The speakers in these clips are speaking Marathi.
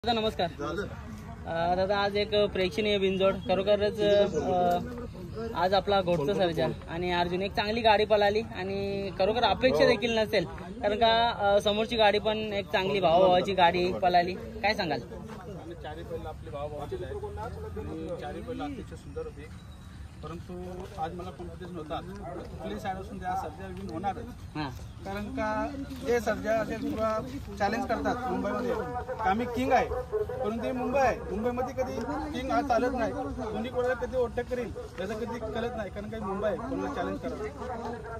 दादा नमस्कार। दादा आज एक प्रेक्षणीय बिनजोड खरोखरच आज आपला घोडचा सर्जा आणि अर्जुन एक चांगली गाडी पळाली आणि खरोखर अपेक्षा देखील नसेल, कारण का समोरची गाडी पण एक चांगली भावाभावाची गाडी पळाली, काय सांगाल? चारी बैल आपले भावाभावाचे आहेत, चारी बैल अतिशय सुंदर होते, परंतु आज मला कॉन्फिडन्स नव्हता कुठली साईड असून त्या सर्जा विन होणारच। कारण का जे सर्जा असेल किंवा चॅलेंज करतात मुंबईमध्ये आम्ही किंग आहे, परंतु हे मुंबई आहे, मुंबईमध्ये कधी किंग हा चालत नाही, दोन्ही कोणाला कधी ओटक करेल त्याचं कधी कळत नाही, कारण काही मुंबई आहे कोणाला चॅलेंज करत।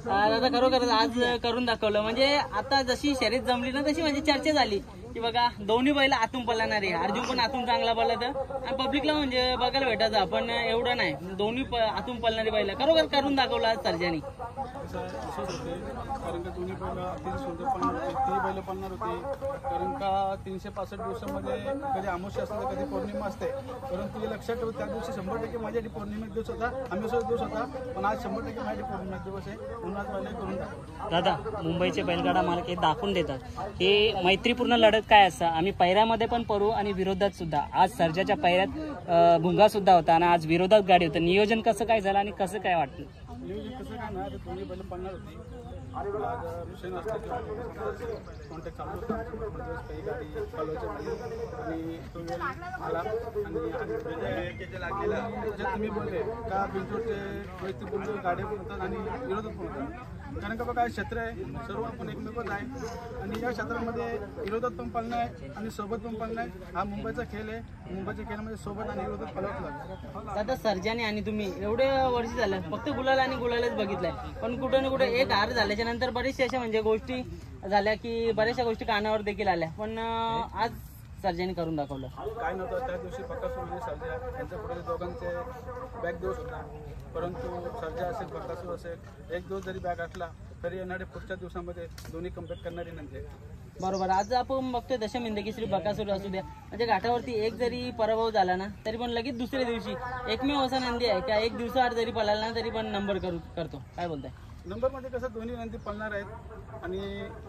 दादा खरोखर आज करून दाखवलं, म्हणजे आता जशी शर्यत जमली ना तशी म्हणजे चर्चा झाली की बघा दोन्ही बैल आतून पळणार आहे, अर्जुन पण आतून चांगला पळत आणि पब्लिकला म्हणजे बघायला भेटायचं, आपण एवढं नाही, दोन्ही आतून पळणारी बैल खरोखर करून दाखवलं आज सर्जानी। कारण का दोन्ही बैल अतिशय सुंदर पळणार होते, ते बैल पळणार होते, कारण का 365 दिवसामध्ये कधी अमावस्या असते तर कधी पौर्णिमा असते, परंतु हे लक्षात ठेव त्या दिवशी 100% माझ्यासाठी पौर्णिमेचा दिवस होता, अमावस्याचा दिवस होता, पण आज 100% माझ्यासाठी पौर्णिमेचा दिवस आहे, म्हणून आज बैल करून टाकतो। दादा मुंबईचे बैलगाडा मालक हे दाखवून देतात हे मैत्रीपूर्ण लढत काय असतं, आम्ही पैऱ्यामध्ये पण पडू आणि विरोधात सुद्धा। आज सर्जाच्या पैऱ्यात भुंगा सुद्धा होता आणि आज विरोधात गाडी होतं, नियोजन कसं काय झालं आणि कसं काय वाटतं? नियोजन कसं काय ना, दोन्ही बैल पळणार होती, आज हुसेन कॉन्टॅक्ट चालू होता, काही गाडी चालवायची आणि तो वेळ आला आणि लागलेला जे तुम्ही बोलले का बिंजोडचे वैयक्तिक बोलतो गाड्या पण होतात आणि विरोधात पण होतात, कारण का बघा क्षेत्र आहे, सर्व आपण एकमेकच आहे आणि या क्षेत्रामध्ये विरोधात पण पळणं आहे आणि सोबत पण पळणं आहे, हा मुंबईचा खेळ आहे, मुंबईच्या खेळामध्ये सोबत आणि विरोधात पळावंच लागतं। आता सर्जाने आणि तुम्ही एवढे वर्ष झालं फक्त गुलाल आणि गुलालच बघितलंय, पण कुठं ना कुठं एक हार झाल्याच्या नंतर बरेचशा अशा म्हणजे गोष्टी झाल्या की बऱ्याचशा गोष्टी कानावर देखील आल्या, पण आज सर्जाने करून दाखवलं। काय नव्हतं त्या दिवशी बकासूर आणि सर्जा यांच्या पुढे दोघांचे बॅग दोष होता, परंतु सर्जा असेल बकासूर असेल एक दिवस जरी बॅग असला तरी येणारे पुढच्या दिवसामध्ये दोन्ही कम्प्लीट करणारी नंतर बरोबर। आज आपण बघतोय दशम केसरी बकासूर असू द्या, म्हणजे घाटावरती एक जरी पराभव झाला ना तरी पण लगेच दुसऱ्या दिवशी एकमेव असा नंदी आहे का एक दिवसाआड जरी पळाला ना तरी पण नंबर करतो, काय बोलताय? नंबरमध्ये कसं दोन्ही नंदी पळणार आहेत आणि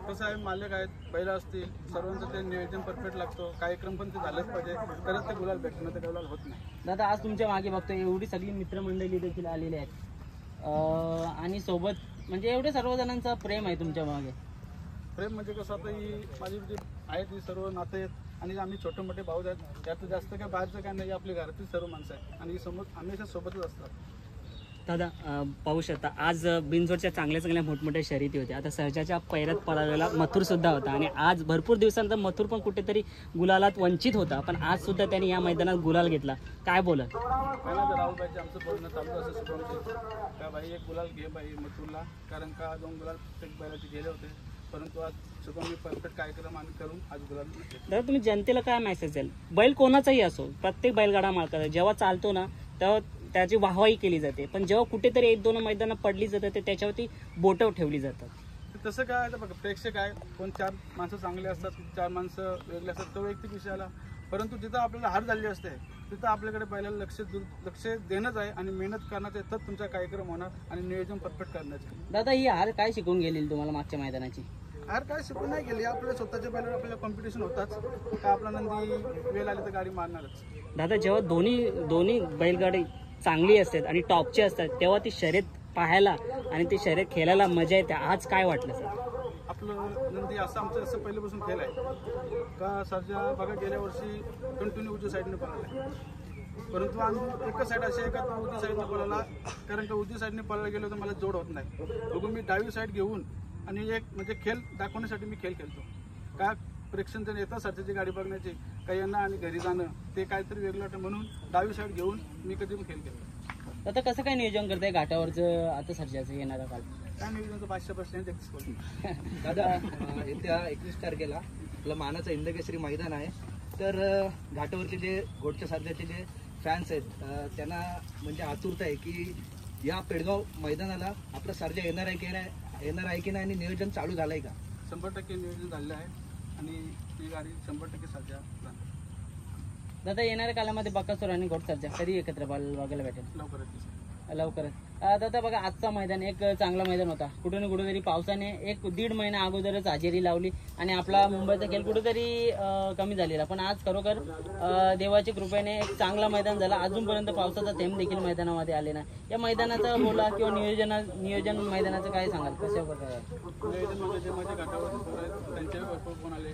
कसं आहे मालक आहेत, बैला असतील, सर्वांचं ते नियोजन परफेक्ट लागतो, कार्यक्रम पण ते झालंच पाहिजे तरच ते गुलाल भेटणं तर गुलाल होत नाही। दादा आज तुमच्या मागे बघतोय एवढी सगळी मित्रमंडळी देखील आलेली आहेत आणि सोबत म्हणजे एवढे सर्वजणांचा प्रेम आहे तुमच्या मागे। प्रेम म्हणजे कसं आता ही माझी जी आहेत ही सर्व नाते आहेत आणि आम्ही छोटे मोठे भाऊ आहेत, यात जास्त काय बाहेरचं काय नाही, आपली घरातील सर्व माणसं आहेत आणि समोर हमेशा सोबतच असतात। दादा पाहू शकता आज बिनजोडच्या चांगल्या मोठमोठ्या शर्यती होत्या, आता सर्जाच्या पैऱ्यात पळालेला मथुर सुद्धा होता आणि आज भरपूर दिवसांनंतर मथुर पण कुठेतरी गुलालात वंचित होता, पण आज सुद्धा त्यांनी या मैदानात गुलाल घेतला, काय बोला? पहिला तर राहुल भाईचे आमचं बोलणं चालू असं शिकवते का भाई एक गुलाल घे बाई मथुरला, कारण का 2 गुलाल प्रत्येक बैलाचे गेले होते, परंतु आज सुद्धा मी परफेक्ट कार्यक्रम आणि करून आज गुलाल घेतले। दादा तुम्ही जनतेला काय मेसेज द्याल? बैल कोणाचाही असो, प्रत्येक बैलगाडा मालकाचा जेव्हा चालतो ना तेव्हा त्याची वाहवाही केली जाते, पण जेव्हा कुठेतरी 1-2 मैदानं पडली जातात त्याच्यावरती बोटं ठेवली जातात। तसं काय आता बघा प्रेक्षक आहे, कोण 4 माणसं चांगले असतात, 4 माणसं वेगळे असतात, तो वैयक्तिक विषयाला, परंतु जिथं आपल्याला हार झालेली असते तिथं आपल्याकडे पहिल्याला लक्ष देणंच आहे आणि मेहनत करण्याचं, तर तुमचा कार्यक्रम होणार आणि नियोजन परफेक्ट करण्याचं। दादा ही हार काय शिकून गेली तुम्हाला मागच्या मैदानाची? हार काय शिकून नाही गेली, आपल्या स्वतःच्या बैलावर आपल्याला कॉम्पिटिशन होताच का आपला नंदी वेळ आली तर गाडी मारणारच। दादा जेव्हा दोन्ही बैलगाडी चांगली असतात आणि टॉपची असतात तेव्हा ती शर्यत पाहायला आणि ती शर्यत खेळायला मजा येते, आज काय वाटलं सर? आपलं नंदी असं पहिल्यापासून खेळ आहे का सर्जा बघा गेल्या वर्षी कंटिन्यू उजव्या साईडने पळाला, परंतु आज एकच साईड अशी आहे का तो उजव्या साईडने पळाला, कारण का उजव्या साईडने पळायला गेलो तर मला जोड होत नाही, बघून मी डावी साईड घेऊन आणि एक म्हणजे खेळ दाखवण्यासाठी मी खेळ खेळतो का प्रेक्षण जण येतात सर्जाची गाडी बघण्याची, काही यांना आणि घरी जाणं ते काहीतरी वेगळं वाटतं, म्हणून डावी साईड घेऊन मी कधी पण खेळ खेळतो। आता कसं काय नियोजन करताय घाटावरचं आता सर्जाचं येणारा काल? काय नियोजन 500% दादा येत्या 21 तारखेला आपलं मानाचं हिंदकेसरी मैदान आहे, तर घाटावरचे जे घोडच्या सर्जाचे जे फॅन्स आहेत त्यांना म्हणजे आतुरता आहे की या पेडगाव मैदानाला आपला सर्जा येणार आहे की नाही आणि नियोजन चालू झालं आहे का? 100% नियोजन झालेलं आहे आणि ती गाडी 100% सर्जा। दादा येणाऱ्या कालामध्ये बकासूर आणि घोड सर्जा कधी एकत्र बघायला भेटेल? लवकरच लवकरच. दादा बघा आजचा मैदान एक चांगला मैदान होता. कुठे ना कुठेतरी पावसाने 1-1.5 महिना अगोदरच हजेरी लावली आणि आपला मुंबईचा खेळ कुठेतरी कमी झालेला. पण आज खरोखर देवाच्या कृपेने एक चांगला मैदान झाला. अजूनपर्यंत पावसाचा थेंब देखील मैदानामध्ये आले नाही. या मैदानाचं बोला किंवा नियोजन मैदानाचं काय सांगाल, कशा प्रकारे? नियोजन म्हणजे जे माझ्या घाटावर त्यांचे भरपूर फोन आले.